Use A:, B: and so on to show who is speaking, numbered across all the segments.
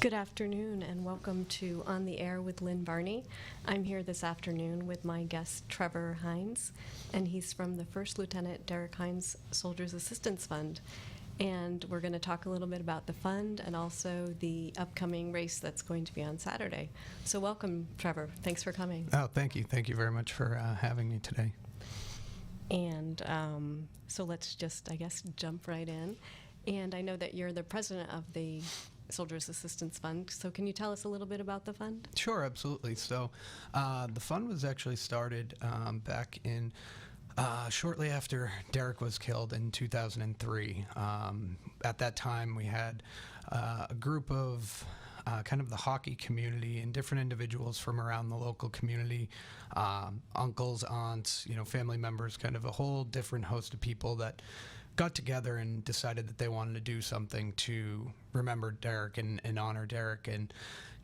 A: Good afternoon and welcome to On the Air with Lynn Varney. I'm here this afternoon with my guest Trevor Hines, and he's from the First Lieutenant Derek Hines Soldiers Assistance Fund. And we're going to talk a little bit about the fund and also the upcoming race that's going to be on Saturday. So welcome, Trevor. Thanks for coming.
B: Oh, thank you. Thank you very much for having me today.
A: And so let's just, I guess, jump right in. And I know that you're the president of the Soldiers Assistance Fund. So can you tell us a little bit about the fund?
B: Sure, absolutely. So the fund was actually started back in shortly after Derek was killed in 2003. At that time, we had a group of kind of the hockey community and different individuals from around the local community, uncles, aunts, family members, kind of a whole different host of people that got together and decided that they wanted to do something to remember Derek and honor Derek. And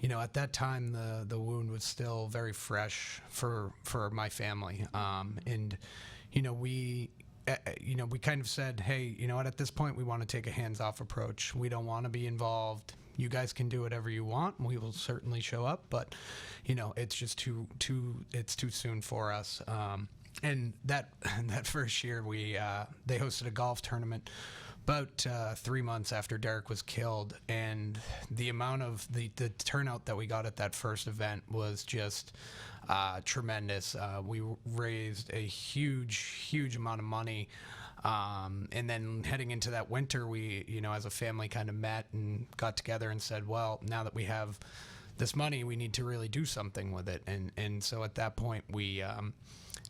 B: at that time the wound was still very fresh for my family, and we kind of said, hey, at this point we want to take a hands-off approach. We don't want to be involved. You guys can do whatever you want, and we will certainly show up, but it's just too soon for us. And that first year, they hosted a golf tournament about 3 months after Derek was killed, and the amount of the turnout that we got at that first event was just tremendous. We raised a huge amount of money, and then heading into that winter, we as a family kind of met and got together and said, well, now that we have this money, we need to really do something with it, and so at that point we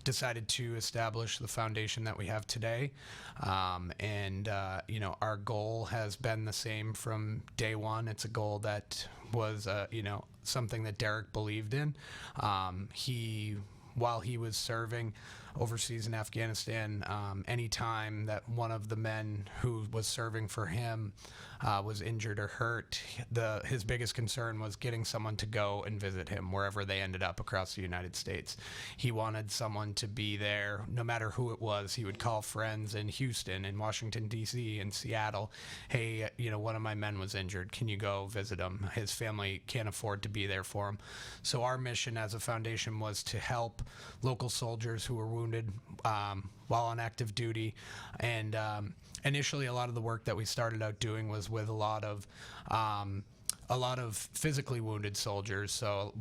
B: decided to establish the foundation that we have today, and our goal has been the same from day one. It's a goal that was something that Derek believed in. While he was serving overseas in Afghanistan, any time that one of the men who was serving for him was injured or hurt, his biggest concern was getting someone to go and visit him wherever they ended up across the United States. He wanted someone to be there, no matter who it was. He would call friends in Houston, in Washington, D.C., in Seattle. Hey, one of my men was injured. Can you go visit him? His family can't afford to be there for him. So our mission as a foundation was to help local soldiers who were wounded while on active duty. And initially, a lot of the work that we started out doing was with a lot of physically wounded soldiers. So,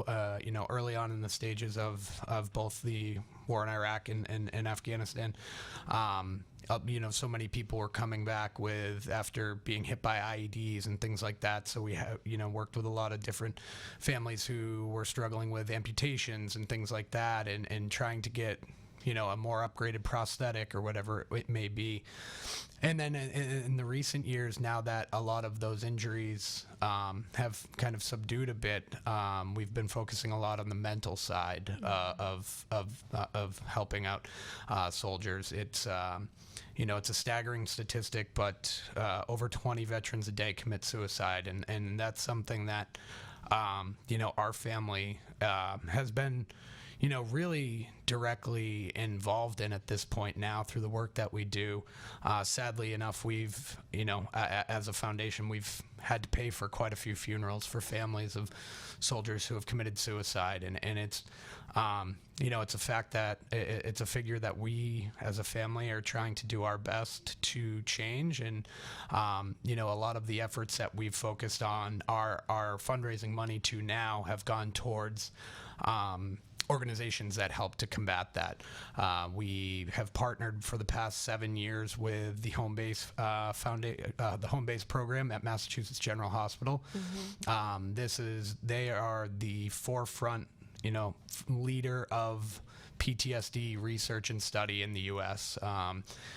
B: early on in the stages of both the war in Iraq and Afghanistan, so many people were coming back after being hit by IEDs and things like that. So we have, worked with a lot of different families who were struggling with amputations and things like that, and trying to get a more upgraded prosthetic or whatever it may be. And then in the recent years, now that a lot of those injuries have kind of subdued a bit, we've been focusing a lot on the mental side of helping out soldiers. It's it's a staggering statistic, but over 20 veterans a day commit suicide, and that's something that our family has been really directly involved in at this point now through the work that we do. Sadly enough, we've, as a foundation, we've had to pay for quite a few funerals for families of soldiers who have committed suicide. And it's, it's a fact that it's a figure that we as a family are trying to do our best to change. And, a lot of the efforts that we've focused on our fundraising money to now have gone towards organizations that help to combat that. We have partnered for the past 7 years with the Home Base the Home Base program at Massachusetts General Hospital. Mm-hmm. They are the forefront, leader of PTSD research and study in the U.S.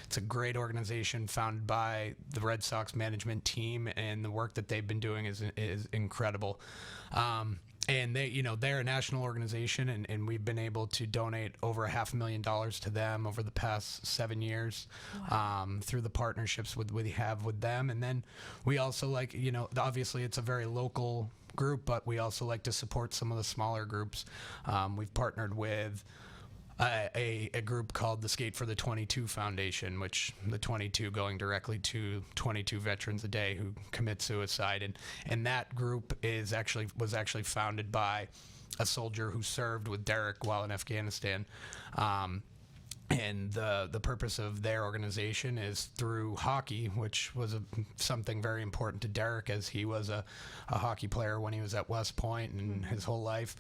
B: It's a great organization founded by the Red Sox management team, and the work that they've been doing is incredible. And they're a national organization, and we've been able to donate over $500,000 to them over the past 7 years. Wow. Through the partnerships we have with them. And then we also obviously it's a very local group, but we also like to support some of the smaller groups. We've partnered with a group called the Skate for the 22 Foundation, which the 22 going directly to 22 veterans a day who commit suicide, and that group was actually founded by a soldier who served with Derek while in Afghanistan. And the purpose of their organization is through hockey, which was something very important to Derek, as he was a hockey player when he was at West Point and his whole life.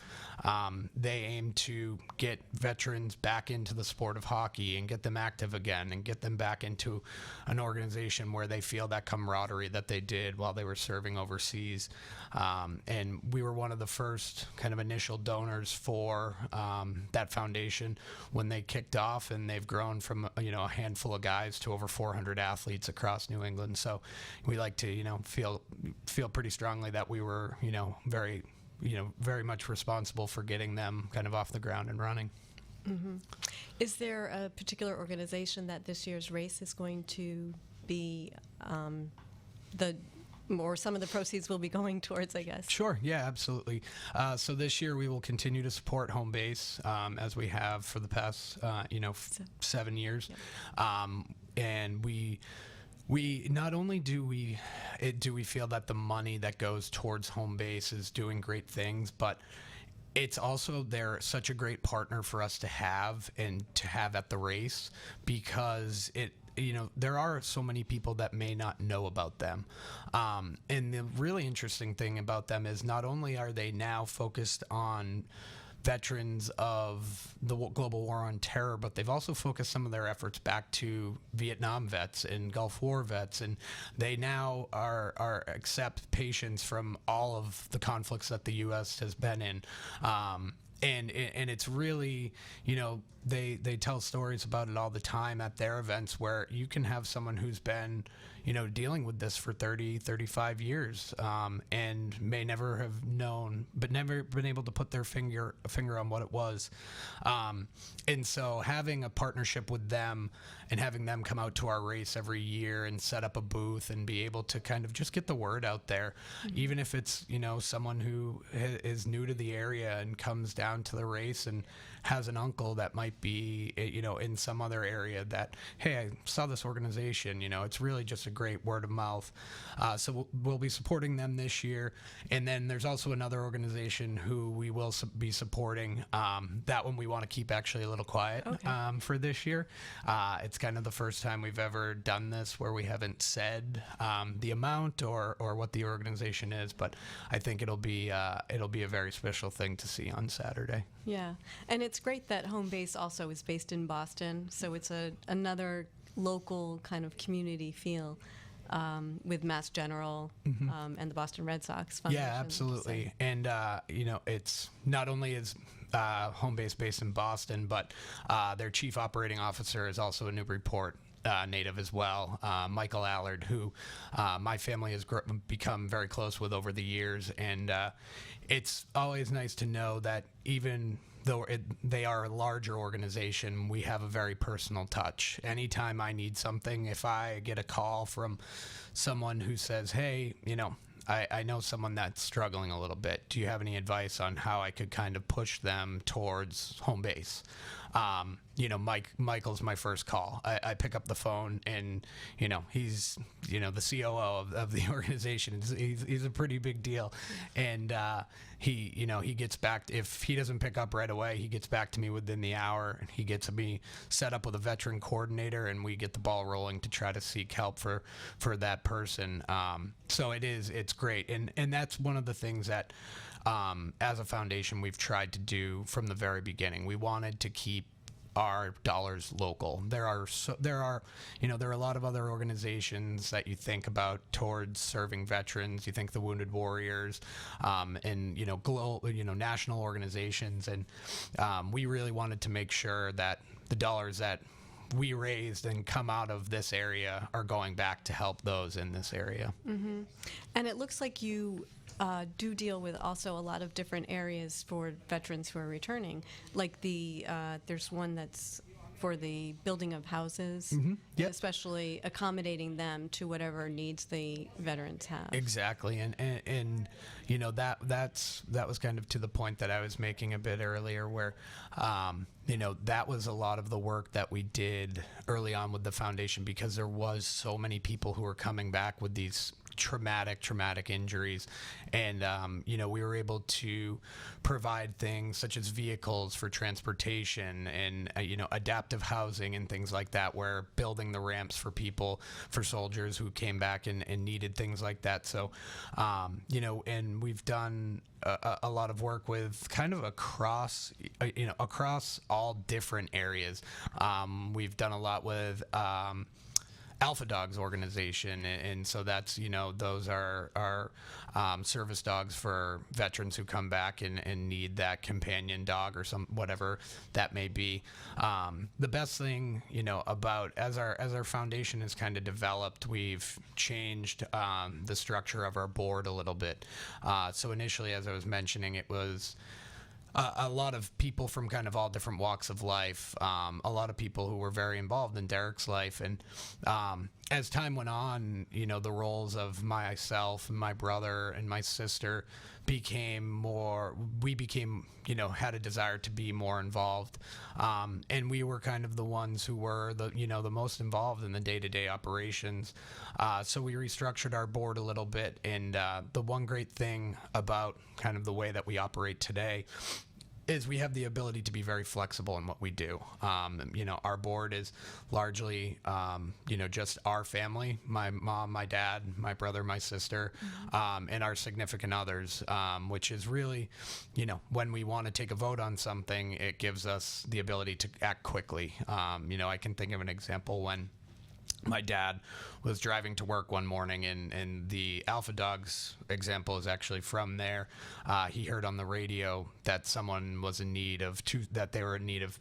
B: They aim to get veterans back into the sport of hockey and get them active again and get them back into an organization where they feel that camaraderie that they did while they were serving overseas. And we were one of the first kind of initial donors for that foundation when they kicked off, and they've grown from a handful of guys to over 400 athletes across New England. So we like to feel pretty strongly that we were very much responsible for getting them kind of off the ground and running.
A: Mm-hmm. Is there a particular organization that this year's race is going to be some of the proceeds will be going towards, I guess?
B: Sure, yeah, absolutely. So this year we will continue to support home base as we have for the past 7 years. Yep. And we not only do we feel that the money that goes towards home base is doing great things, but it's also they're such a great partner for us to have at the race, because there are so many people that may not know about them. And the really interesting thing about them is not only are they now focused on veterans of the global war on terror, but they've also focused some of their efforts back to Vietnam vets and Gulf War vets, and they now are accept patients from all of the conflicts that the U.S. has been in. And it's really, they tell stories about it all the time at their events, where you can have someone who's been, dealing with this for 30, 35 years, and may never have known, but never been able to put their finger on what it was. And so having a partnership with them and having them come out to our race every year and set up a booth and be able to kind of just get the word out there, even if it's, someone who is new to the area and comes down to the race and has an uncle that might be, in some other area that, hey, I saw this organization, it's really just a great word of mouth. So we'll be supporting them this year. And then there's also another organization who we will be supporting. That one we want to keep actually a little quiet for this year. It's kind of the first time we've ever done this where we haven't said the amount or what the organization is, but I think it'll be a very special thing to see on Saturday.
A: Yeah, and it's great that home base also is based in Boston, so it's another local kind of community feel with Mass General and the Boston Red Sox Foundation.
B: Yeah, absolutely. And it's not only is home base based in Boston, but their chief operating officer is also a Newburyport native as well, Michael Allard, who my family has become very close with over the years. And it's always nice to know that even though they are a larger organization, we have a very personal touch. Anytime I need something, if I get a call from someone who says, hey, I know someone that's struggling a little bit. Do you have any advice on how I could kind of push them towards home base? Michael's my first call. I pick up the phone, and he's the COO of the organization. He's a pretty big deal, and he gets back. If he doesn't pick up right away, he gets back to me within the hour, and he gets me set up with a veteran coordinator, and we get the ball rolling to try to seek help for that person. So it's great, and that's one of the things that as a foundation we've tried to do from the very beginning. We wanted to keep our dollars local. There are a lot of other organizations that you think about towards serving veterans. You think the Wounded Warriors, and global, national organizations, and we really wanted to make sure that the dollars that we raised and come out of this area are going back to help those in this area.
A: Mm-hmm. And it looks like you do deal with also a lot of different areas for veterans who are returning. Like there's one that's for the building of houses,
B: Yep.
A: especially accommodating them to whatever needs the veterans have.
B: Exactly, and you know that was kind of to the point that I was making a bit earlier, where you know, that was a lot of the work that we did early on with the foundation, because there was so many people who were coming back with these traumatic injuries, and you know, we were able to provide things such as vehicles for transportation and you know, adaptive housing and things like that, where building the ramps for people, for soldiers who came back and needed things like that. So you know, and we've done a lot of work with kind of across you know, across all different areas. We've done a lot with Alpha Dogs organization, and so that's, you know, those are service dogs for veterans who come back and need that companion dog or some whatever that may be. The best thing, you know, about as our foundation has kind of developed, we've changed the structure of our board a little bit. So initially, as I was mentioning, it was a lot of people from kind of all different walks of life, a lot of people who were very involved in Derek's life. And as time went on, you know, the roles of myself and my brother and my sister became more, we became, you know, had a desire to be more involved. And we were kind of the ones who were the, you know, the most involved in the day-to-day operations. So we restructured our board a little bit. And the one great thing about kind of the way that we operate today is we have the ability to be very flexible in what we do. You know, our board is largely, you know, just our family, my mom, my dad, my brother, my sister, and our significant others, which is really, you know, when we want to take a vote on something, it gives us the ability to act quickly. You know, I can think of an example when my dad was driving to work one morning, and the Alpha Dogs example is actually from there. He heard on the radio that someone was in need of that they were in need of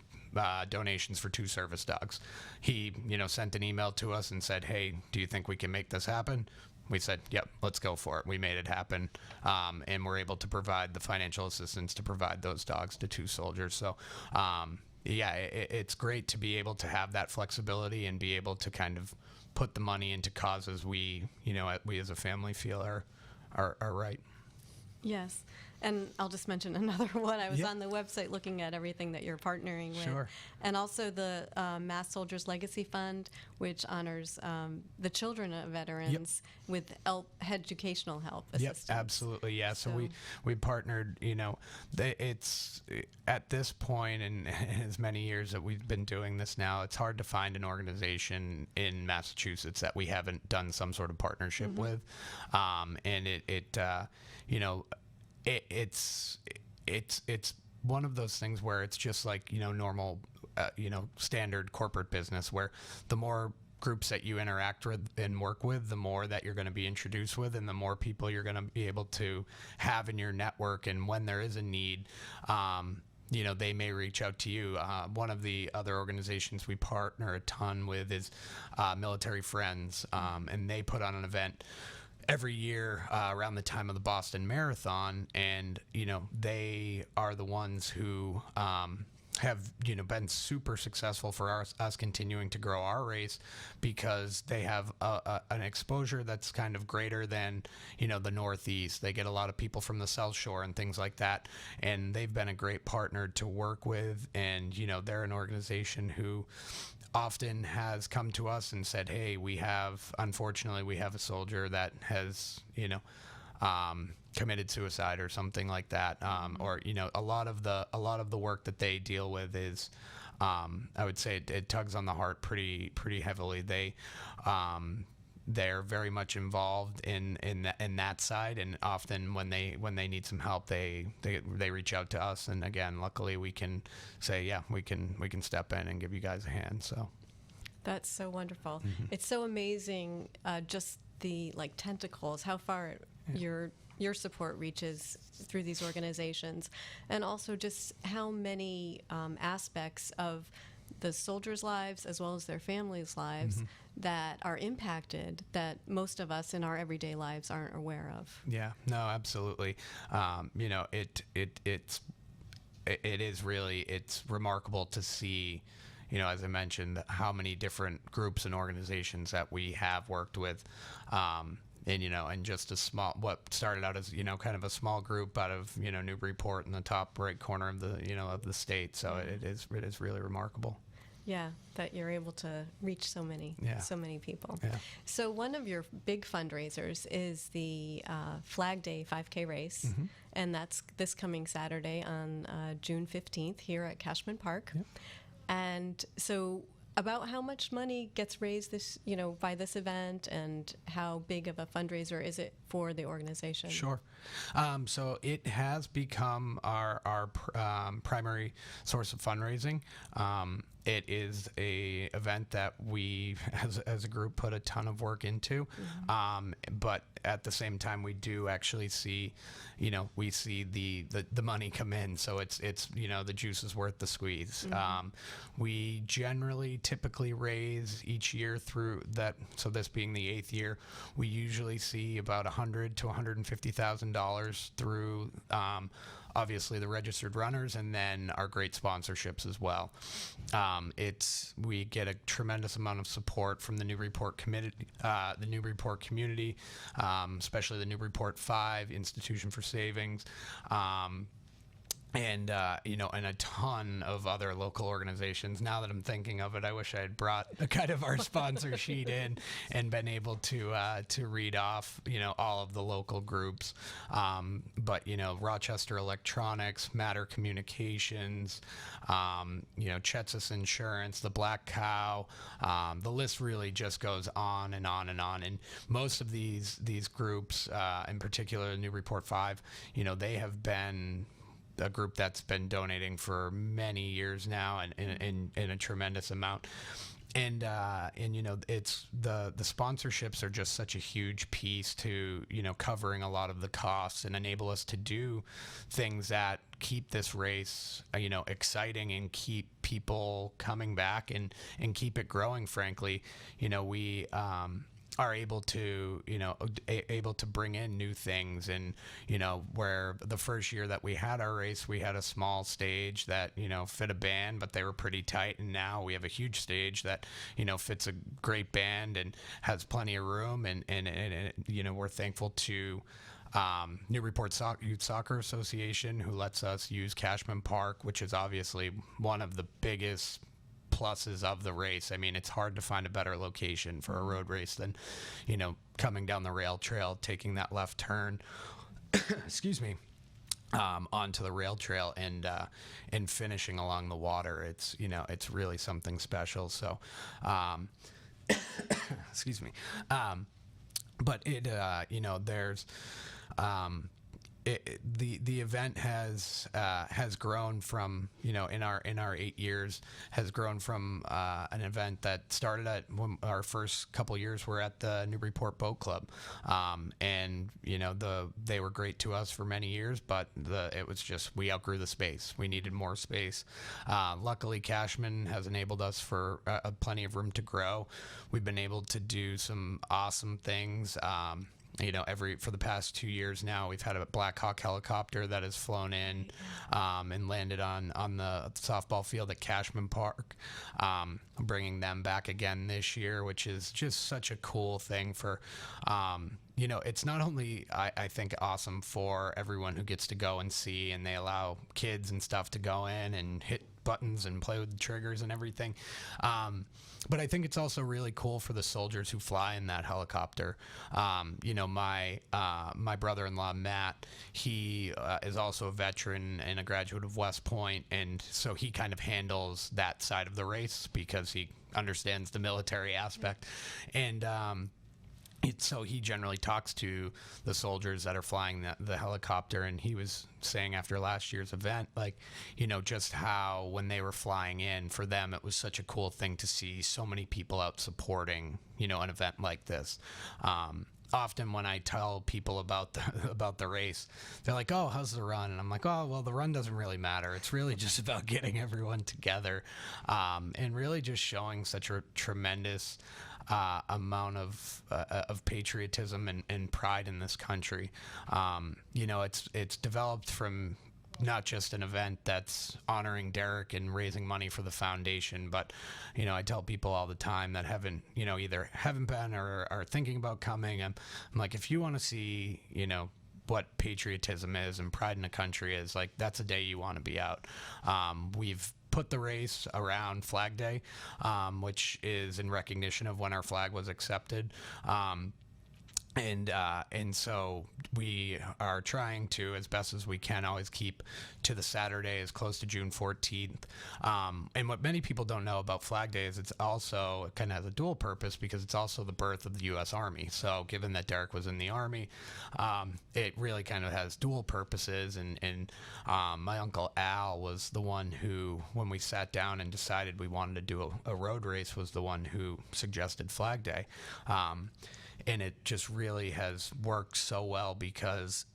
B: donations for 2 service dogs. He, you know, sent an email to us and said, "Hey, do you think we can make this happen?" We said, "Yep, let's go for it." We made it happen, and we're able to provide the financial assistance to provide those dogs to 2 soldiers. So yeah, it's great to be able to have that flexibility and be able to kind of put the money into causes we, you know, we as a family feel are right.
A: Yes. And I'll just mention another one. I was
B: Yeah.
A: on the website looking at everything that you're partnering with.
B: Sure.
A: And also the Mass Soldiers Legacy Fund, which honors the children of veterans with educational help assistance.
B: Yep, absolutely, yeah. So we partnered, you know, it's at this point, and as many years that we've been doing this now, it's hard to find an organization in Massachusetts that we haven't done some sort of partnership with. And it you know, it's one of those things where it's just like, you know, normal, you know, standard corporate business, where the more groups that you interact with and work with, the more that you're going to be introduced with, and the more people you're going to be able to have in your network. And when there is a need, you know, they may reach out to you. One of the other organizations we partner a ton with is Military Friends, and they put on an event every year around the time of the Boston Marathon, and you know, they are the ones who have, you know, been super successful for us continuing to grow our race, because they have an exposure that's kind of greater than, you know, the Northeast. They get a lot of people from the South Shore and things like that, and they've been a great partner to work with. And you know, they're an organization who often has come to us and said, "Hey, unfortunately we have a soldier that has, you know, committed suicide or something like that," or you know, a lot of the work that they deal with is, I would say it tugs on the heart pretty heavily. They're very much involved in that side, and often when they need some help, they reach out to us. And again, luckily we can say, yeah, we can step in and give you guys a hand. So
A: That's so wonderful. It's so amazing, just the tentacles, how far your support reaches through these organizations, and also just how many aspects of the soldiers' lives as well as their families' lives that are impacted that most of us in our everyday lives aren't aware of.
B: yeah, no, absolutely. You know, it's remarkable to see, as I mentioned, how many different groups and organizations that we have worked with. And just what started out as, kind of a small group out of, Newburyport in the top right corner of the state. So it is really remarkable.
A: Yeah, that you're able to reach so many people.
B: Yeah.
A: So one of your big fundraisers is the Flag Day 5K race, and that's this coming Saturday on June 15th here at Cashman Park.
B: Yeah.
A: And so about how much money gets raised this, by this event, and how big of a fundraiser is it for the organization?
B: Sure. So it has become our primary source of fundraising. It is a event that we, as a group, put a ton of work into. But at the same time, we do actually see, we see the money come in. So it's the juice is worth the squeeze. We generally typically raise each year through that. So this being the 8th year, we usually see about $100,000 to $150,000 through. Obviously the registered runners, and then our great sponsorships as well. We get a tremendous amount of support from the Newburyport community, especially the Newburyport 5 Institution for Savings. And a ton of other local organizations. Now that I'm thinking of it, I wish I had brought kind of our sponsor sheet in and been able to read off, all of the local groups. But Rochester Electronics, Matter Communications, Chetsis Insurance, the Black Cow. The list really just goes on and on and on. And most of these groups, in particular, Newburyport 5, they have been a group that's been donating for many years now, and in a tremendous amount. And it's the sponsorships are just such a huge piece to covering a lot of the costs and enable us to do things that keep this race exciting and keep people coming back and keep it growing. Frankly, we are able to bring in new things. And where the first year that we had our race, we had a small stage that fit a band, but they were pretty tight. And now we have a huge stage that fits a great band and has plenty of room. And we're thankful to Newburyport Youth Soccer Association, who lets us use Cashman Park, which is obviously one of the biggest pluses of the race. I mean, it's hard to find a better location for a road race than, coming down the rail trail, taking that left turn, excuse me, onto the rail trail and finishing along the water. It's, it's really something special. So, excuse me. But it, there's, the event has grown from, in our 8 years, has grown from an event that started at when our first couple years were at the Newburyport Boat Club, and they were great to us for many years, but it was just, we outgrew the space. We needed more space. Luckily, Cashman has enabled us for plenty of room to grow. We've been able to do some awesome things. For the past 2 years now, we've had a Black Hawk helicopter that has flown in and landed on the softball field at Cashman Park, bringing them back again this year, which is just such a cool thing for, it's not only, I think, awesome for everyone who gets to go and see, and they allow kids and stuff to go in and hit buttons and play with the triggers and everything. But I think it's also really cool for the soldiers who fly in that helicopter. My brother-in-law, Matt, he is also a veteran and a graduate of West Point, and so he kind of handles that side of the race because he understands the military aspect. And so he generally talks to the soldiers that are flying the helicopter, and he was saying after last year's event, just how when they were flying in, for them it was such a cool thing to see so many people out supporting, an event like this. Often when I tell people about the race, they're like, "Oh, how's the run?" And I'm like, "Oh, well, the run doesn't really matter. It's really just about getting everyone together, and really just showing such a tremendous amount of patriotism and pride in this country." It's developed from not just an event that's honoring Derek and raising money for the foundation, but, I tell people all the time that either haven't been or are thinking about coming. I'm like, if you want to see, what patriotism is and pride in the country is, like, that's a day you want to be out. We've put the race around Flag Day, which is in recognition of when our flag was accepted. And so we are trying to, as best as we can, always keep to the Saturday as close to June 14th. And what many people don't know about Flag Day is it kind of has a dual purpose, because it's also the birth of the U.S. Army. So given that Derek was in the Army, it really kind of has dual purposes. And my Uncle Al was the one who, when we sat down and decided we wanted to do a road race, was the one who suggested Flag Day. And it just really has worked so well, because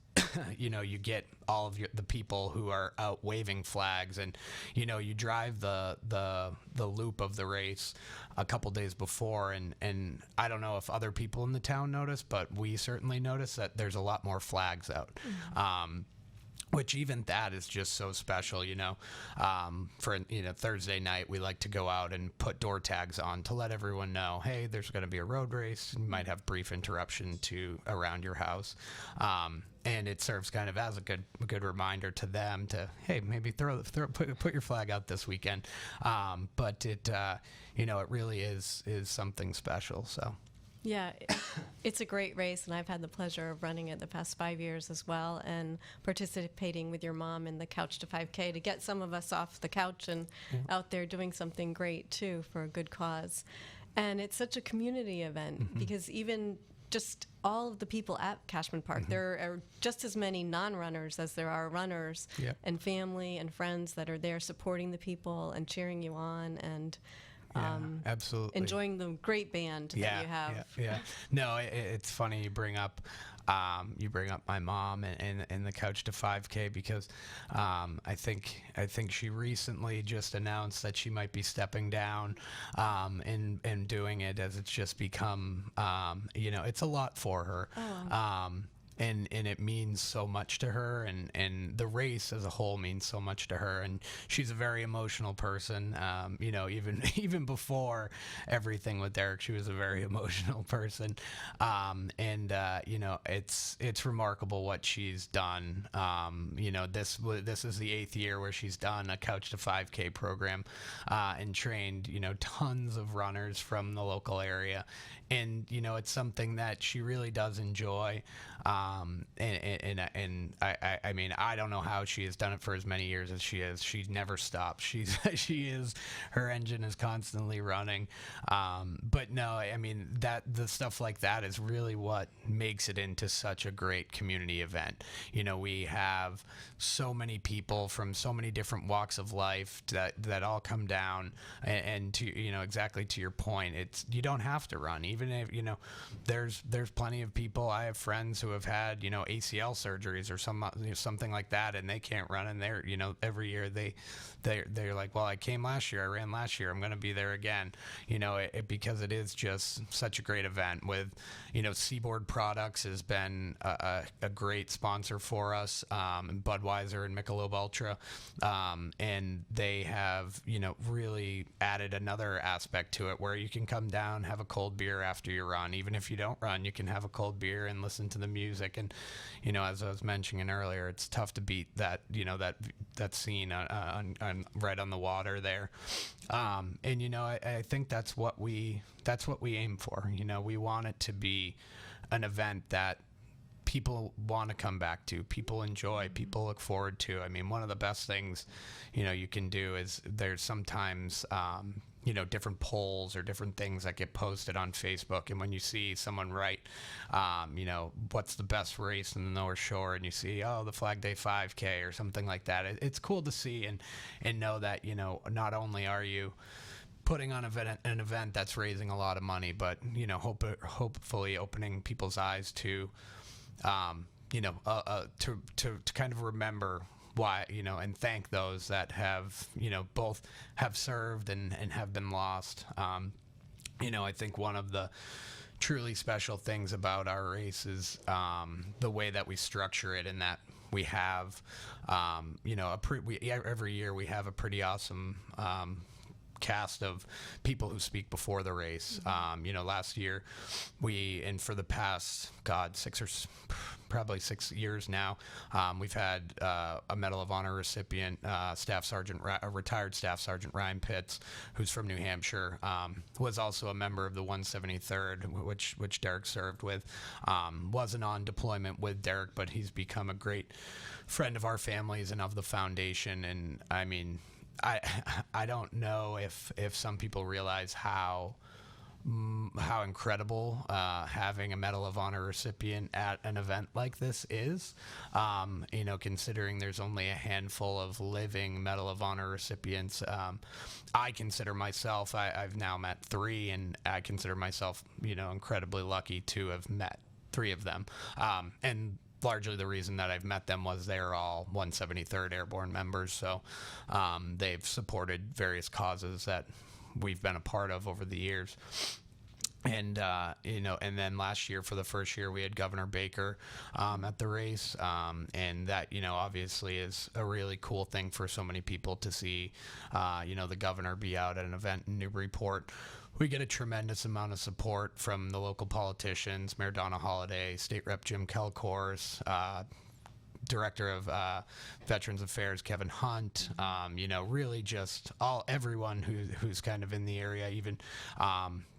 B: you get all of the people who are out waving flags, and you drive the loop of the race a couple days before, and I don't know if other people in the town notice, but we certainly notice that there's a lot more flags out. Mm-hmm. Which even that is just so special, for, Thursday night, we like to go out and put door tags on to let everyone know, hey, there's going to be a road race. You might have brief interruption around your house. And it serves kind of as a good reminder to them to, hey, maybe put your flag out this weekend. But it, it really is something special. So.
A: Yeah, it's a great race, and I've had the pleasure of running it the past 5 years as well, and participating with your mom in the Couch to 5K to get some of us off the couch and out there doing something great, too, for a good cause. And it's such a community event, because even just all of the people at Cashman Park, there are just as many non-runners as there are runners, and family and friends that are there supporting the people and cheering you on, and
B: absolutely
A: enjoying the great band that you have.
B: No, it's funny you bring up my mom and the Couch to 5K, because I think she recently just announced that she might be stepping down and doing it, as it's just become it's a lot for her. And it means so much to her, and the race as a whole means so much to her, and she's a very emotional person. Even before everything with Derek, she was a very emotional person. It's remarkable what she's done. This is the 8th year where she's done a Couch to 5K program, and trained tons of runners from the local area, and it's something that she really does enjoy. And I mean, I don't know how she has done it for as many years as she is. She never stops. Her engine is constantly running. But no, I mean, the stuff like that is really what makes it into such a great community event. We have so many people from so many different walks of life that all come down, and to, exactly to your point, you don't have to run. Even if, there's plenty of people. I have friends who have had, ACL surgeries or something like that, and they can't run, and they're, every year they're like, well, I came last year, I ran last year, I'm going to be there again, because it is just such a great event. With, Seaboard Products has been a great sponsor for us, and Budweiser and Michelob Ultra, and they have, really added another aspect to it, where you can come down, have a cold beer after you run. Even if you don't run, you can have a cold beer and listen to the music. And as I was mentioning earlier, it's tough to beat that that scene on right on the water there. And I think that's what we aim for. We want it to be an event that people want to come back to, people enjoy, people look forward to. I mean, one of the best things you can do is, there's sometimes different polls or different things that get posted on Facebook, and when you see someone write what's the best race in the North Shore, and you see, the Flag Day 5K or something like that, it's cool to see and know that not only are you putting on an event that's raising a lot of money, but hopefully opening people's eyes to to kind of remember why, and thank those that have, both have served and have been lost. I think one of the truly special things about our race is the way that we structure it, and that We have, every year we have a pretty awesome cast of people who speak before the race. Last year and for the past, probably 6 years now, we've had a Medal of Honor recipient, retired Staff Sergeant Ryan Pitts, who's from New Hampshire, was also a member of the 173rd, which Derek served with. Wasn't on deployment with Derek, but he's become a great friend of our families and of the foundation. And I mean, I don't know if some people realize how incredible having a Medal of Honor recipient at an event like this is. Considering there's only a handful of living Medal of Honor recipients. I consider myself, I've now met 3, and I consider myself, incredibly lucky to have met 3 of them. And largely the reason that I've met them was they're all 173rd Airborne members, so they've supported various causes that we've been a part of over the years. And and then last year, for the first year, we had Governor Baker at the race, and that obviously is a really cool thing for so many people to see. The governor be out at an event in Newburyport. We get a tremendous amount of support from the local politicians, Mayor Donna Holliday, State Rep Jim Kelcourse, Director of Veterans Affairs Kevin Hunt, really just everyone who's kind of in the area. Even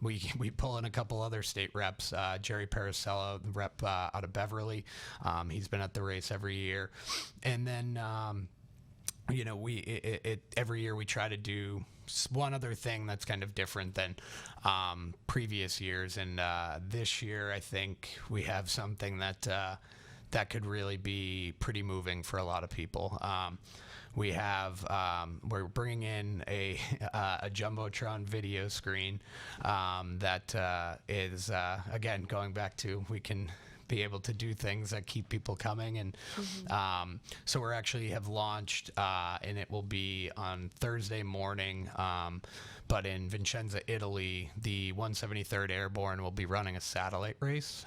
B: we pull in a couple other state reps, Jerry Paracello, the rep out of Beverly. He's been at the race every year, and then every year we try to do one other thing that's kind of different than previous years, and this year I think we have something that could really be pretty moving for a lot of people. We're bringing in a jumbotron video screen that is again, going back to, we can be able to do things that keep people coming. And so we're actually have launched, and it will be on Thursday morning, but in Vicenza, Italy, the 173rd Airborne will be running a satellite race.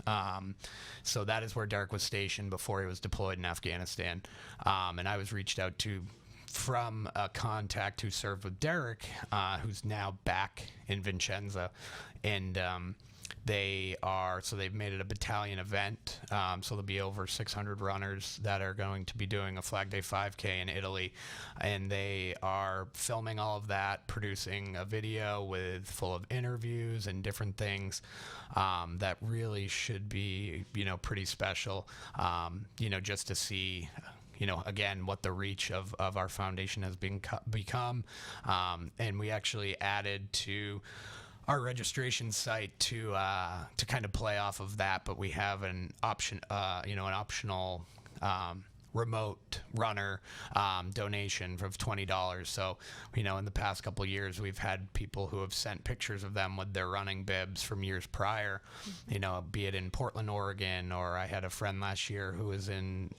B: So that is where Derek was stationed before he was deployed in Afghanistan. And I was reached out to from a contact who served with Derek, who's now back in Vicenza. And they've made it a battalion event. So there'll be over 600 runners that are going to be doing a Flag Day 5K in Italy. And they are filming all of that, producing a video full of interviews and different things that really should be, pretty special, just to see, again, what the reach of our foundation has become. And we actually added to our registration site to kind of play off of that, but we have an option, an optional remote runner donation of $20. So, in the past couple of years, we've had people who have sent pictures of them with their running bibs from years prior, be it in Portland, Oregon, or I had a friend last year who was in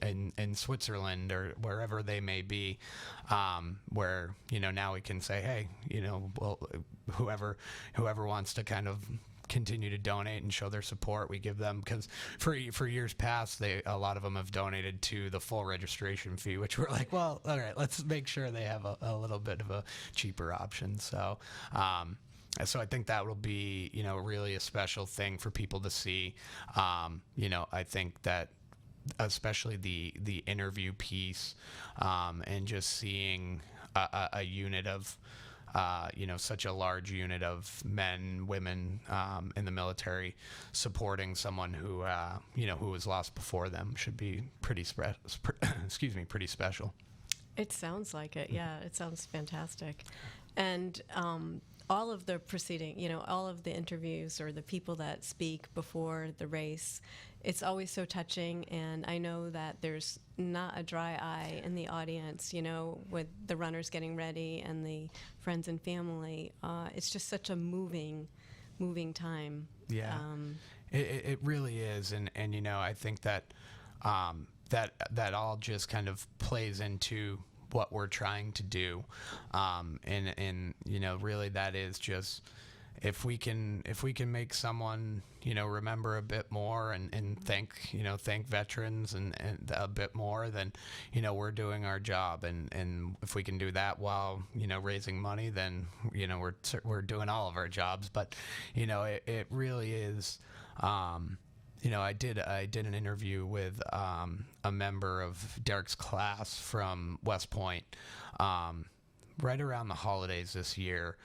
B: Switzerland or wherever they may be, where, now we can say, hey, well, whoever wants to kind of continue to donate and show their support, we give them, because for years past, a lot of them have donated to the full registration fee, which we're like, well, all right, let's make sure they have a little bit of a cheaper option. So I think that will be, really a special thing for people to see. I think that especially the interview piece, and just seeing a unit of such a large unit of men, women in the military supporting someone who was lost before them should be pretty special.
A: It sounds like it. Yeah, it sounds fantastic. And all of the preceding, all of the interviews or the people that speak before the race, it's always so touching. And I know that there's not a dry eye in the audience, with the runners getting ready and the friends and family. It's just such a moving time.
B: Yeah, it really is. And I think that that all just kind of plays into what we're trying to do, and really that is just if we can make someone, remember a bit more and thank veterans and a bit more, then we're doing our job, and if we can do that while raising money, then we're doing all of our jobs. But it really is. I did an interview with a member of Derek's class from West Point right around the holidays this year.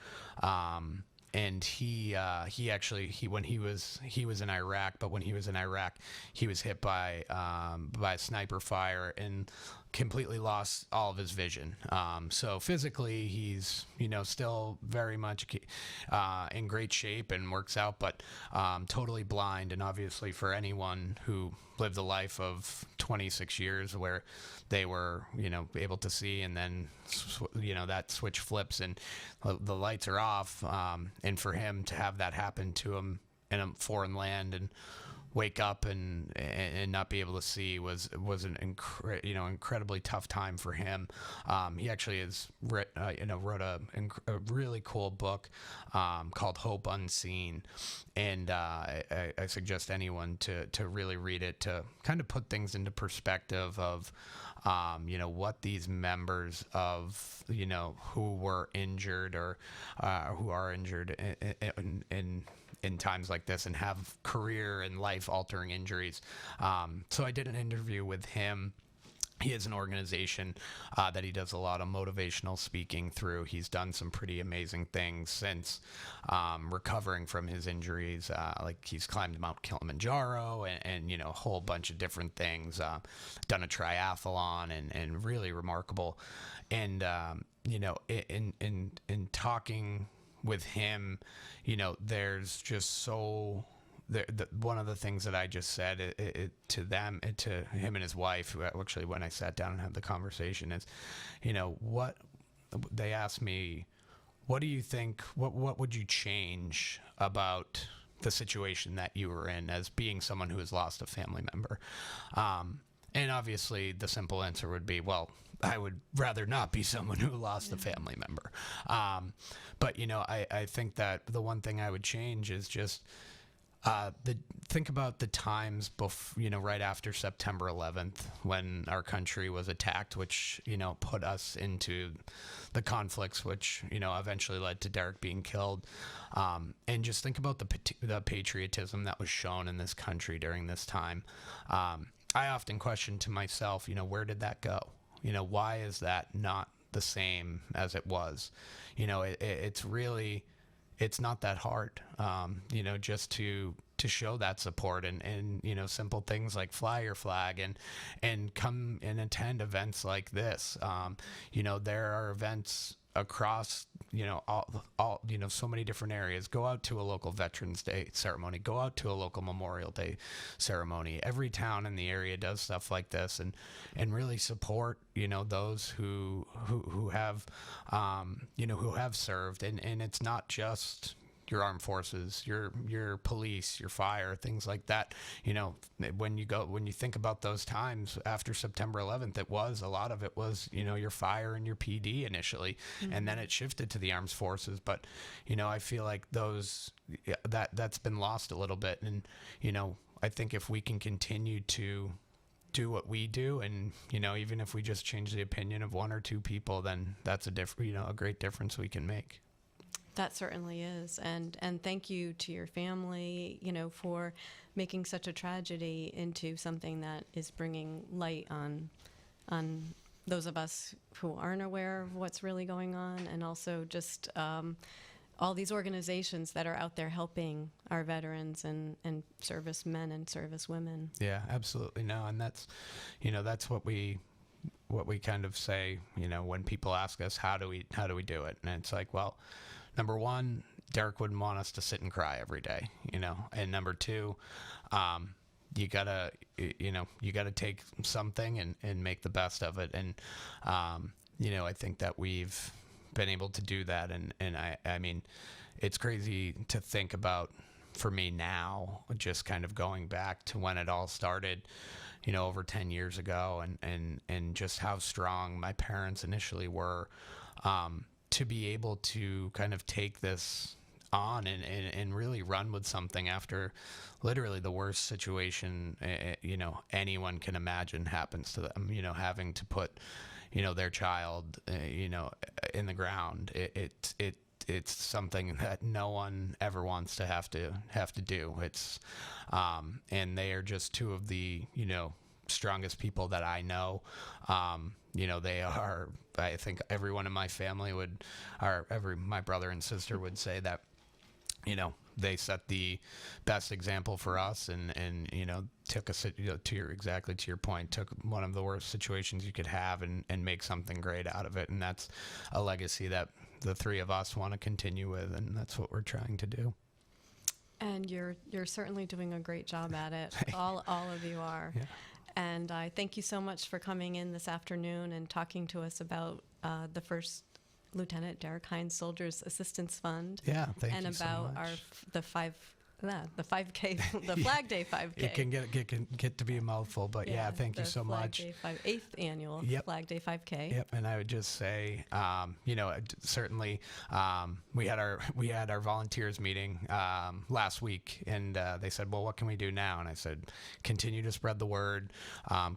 B: And he when he was in Iraq, but when he was in Iraq, he was hit by sniper fire and completely lost all of his vision. So physically, he's still very much in great shape and works out, but totally blind. And obviously, for anyone who lived a life of 26 years where they were able to see, and then that switch flips and the lights are off, and for him to have that happen to him in a foreign land and wake up and not be able to see was an incredibly tough time for him. He actually wrote a really cool book called Hope Unseen, and I suggest anyone to really read it, to kind of put things into perspective of what these members of who were injured or who are injured in times like this and have career and life-altering injuries. So I did an interview with him. He has an organization that he does a lot of motivational speaking through. He's done some pretty amazing things since recovering from his injuries. Like he's climbed Mount Kilimanjaro and a whole bunch of different things. Done a triathlon and really remarkable. And in talking with him, there's just one of the things that I just said to him and his wife, who actually, when I sat down and had the conversation, is, what they asked me, what do you think, what would you change about the situation that you were in as being someone who has lost a family member? And obviously the simple answer would be, well, I would rather not be someone who lost a family member. But, I think that the one thing I would change is just think about the times right after September 11th, when our country was attacked, which, put us into the conflicts, which, eventually led to Derek being killed. And just think about the patriotism that was shown in this country during this time. I often question to myself, where did that go? Why is that not the same as it was? It's really, it's not that hard, just to show that support and simple things like fly your flag and come and attend events like this. There are events across, all so many different areas. Go out to a local Veterans Day ceremony. Go out to a local Memorial Day ceremony. Every town in the area does stuff like this, and really support, those who have, who have served. And it's not just your armed forces, your police, your fire, things like that. When you think about those times after September 11th, a lot of it was, your fire and your PD initially, and then it shifted to the armed forces. But, I feel like that's been lost a little bit. And, I think if we can continue to do what we do, and, even if we just change the opinion of one or two people, then that's a great difference we can make.
A: That certainly is. And thank you to your family, for making such a tragedy into something that is bringing light on those of us who aren't aware of what's really going on, and also just all these organizations that are out there helping our veterans and servicemen and servicewomen.
B: Yeah, absolutely. No, and that's what we kind of say, when people ask us, how do we do it? And it's like, well, number one, Derek wouldn't want us to sit and cry every day, and number two, you gotta take something and make the best of it. And, I think that we've been able to do that. And I mean, it's crazy to think about, for me now, just kind of going back to when it all started, over 10 years ago, and just how strong my parents initially were, to be able to kind of take this on and really run with something after literally the worst situation, anyone can imagine happens to them, having to put, their child, in the ground. It's something that no one ever wants to have to do. It's, and they are just two of the, strongest people that I know. They are, I think everyone in my family my brother and sister would say that, they set the best example for us and took us, to your point, took one of the worst situations you could have and make something great out of it. And that's a legacy that the three of us want to continue with. And that's what we're trying to do.
A: And you're certainly doing a great job at it. All of you are.
B: Yeah.
A: And I thank you so much for coming in this afternoon and talking to us about the First Lieutenant Derek Hines Soldiers Assistance Fund.
B: Yeah, thank
A: and
B: you so
A: about
B: much.
A: the 5K, the Flag Day 5K.
B: It can get to be a mouthful, but yeah, thank you so much.
A: Day 8th annual Flag Day 5K.
B: Yep, and I would just say, certainly, we had our volunteers meeting last week, and they said, well, what can we do now? And I said, continue to spread the word,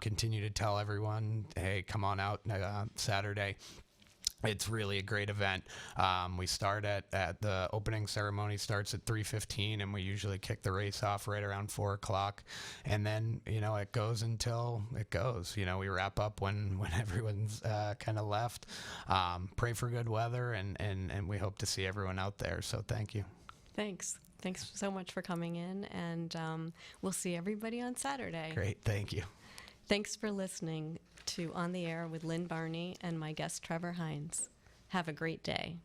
B: continue to tell everyone, hey, come on out Saturday. It's really a great event. We start at the opening ceremony starts at 3:15, and we usually kick the race off right around 4 o'clock. And then, it goes until it goes. We wrap up when everyone's kind of left. Pray for good weather, and we hope to see everyone out there. So thank you.
A: Thanks so much for coming in, and we'll see everybody on Saturday.
B: Great. Thank you.
A: Thanks for listening to On the Air with Lynn Varney and my guest Trevor Hines. Have a great day.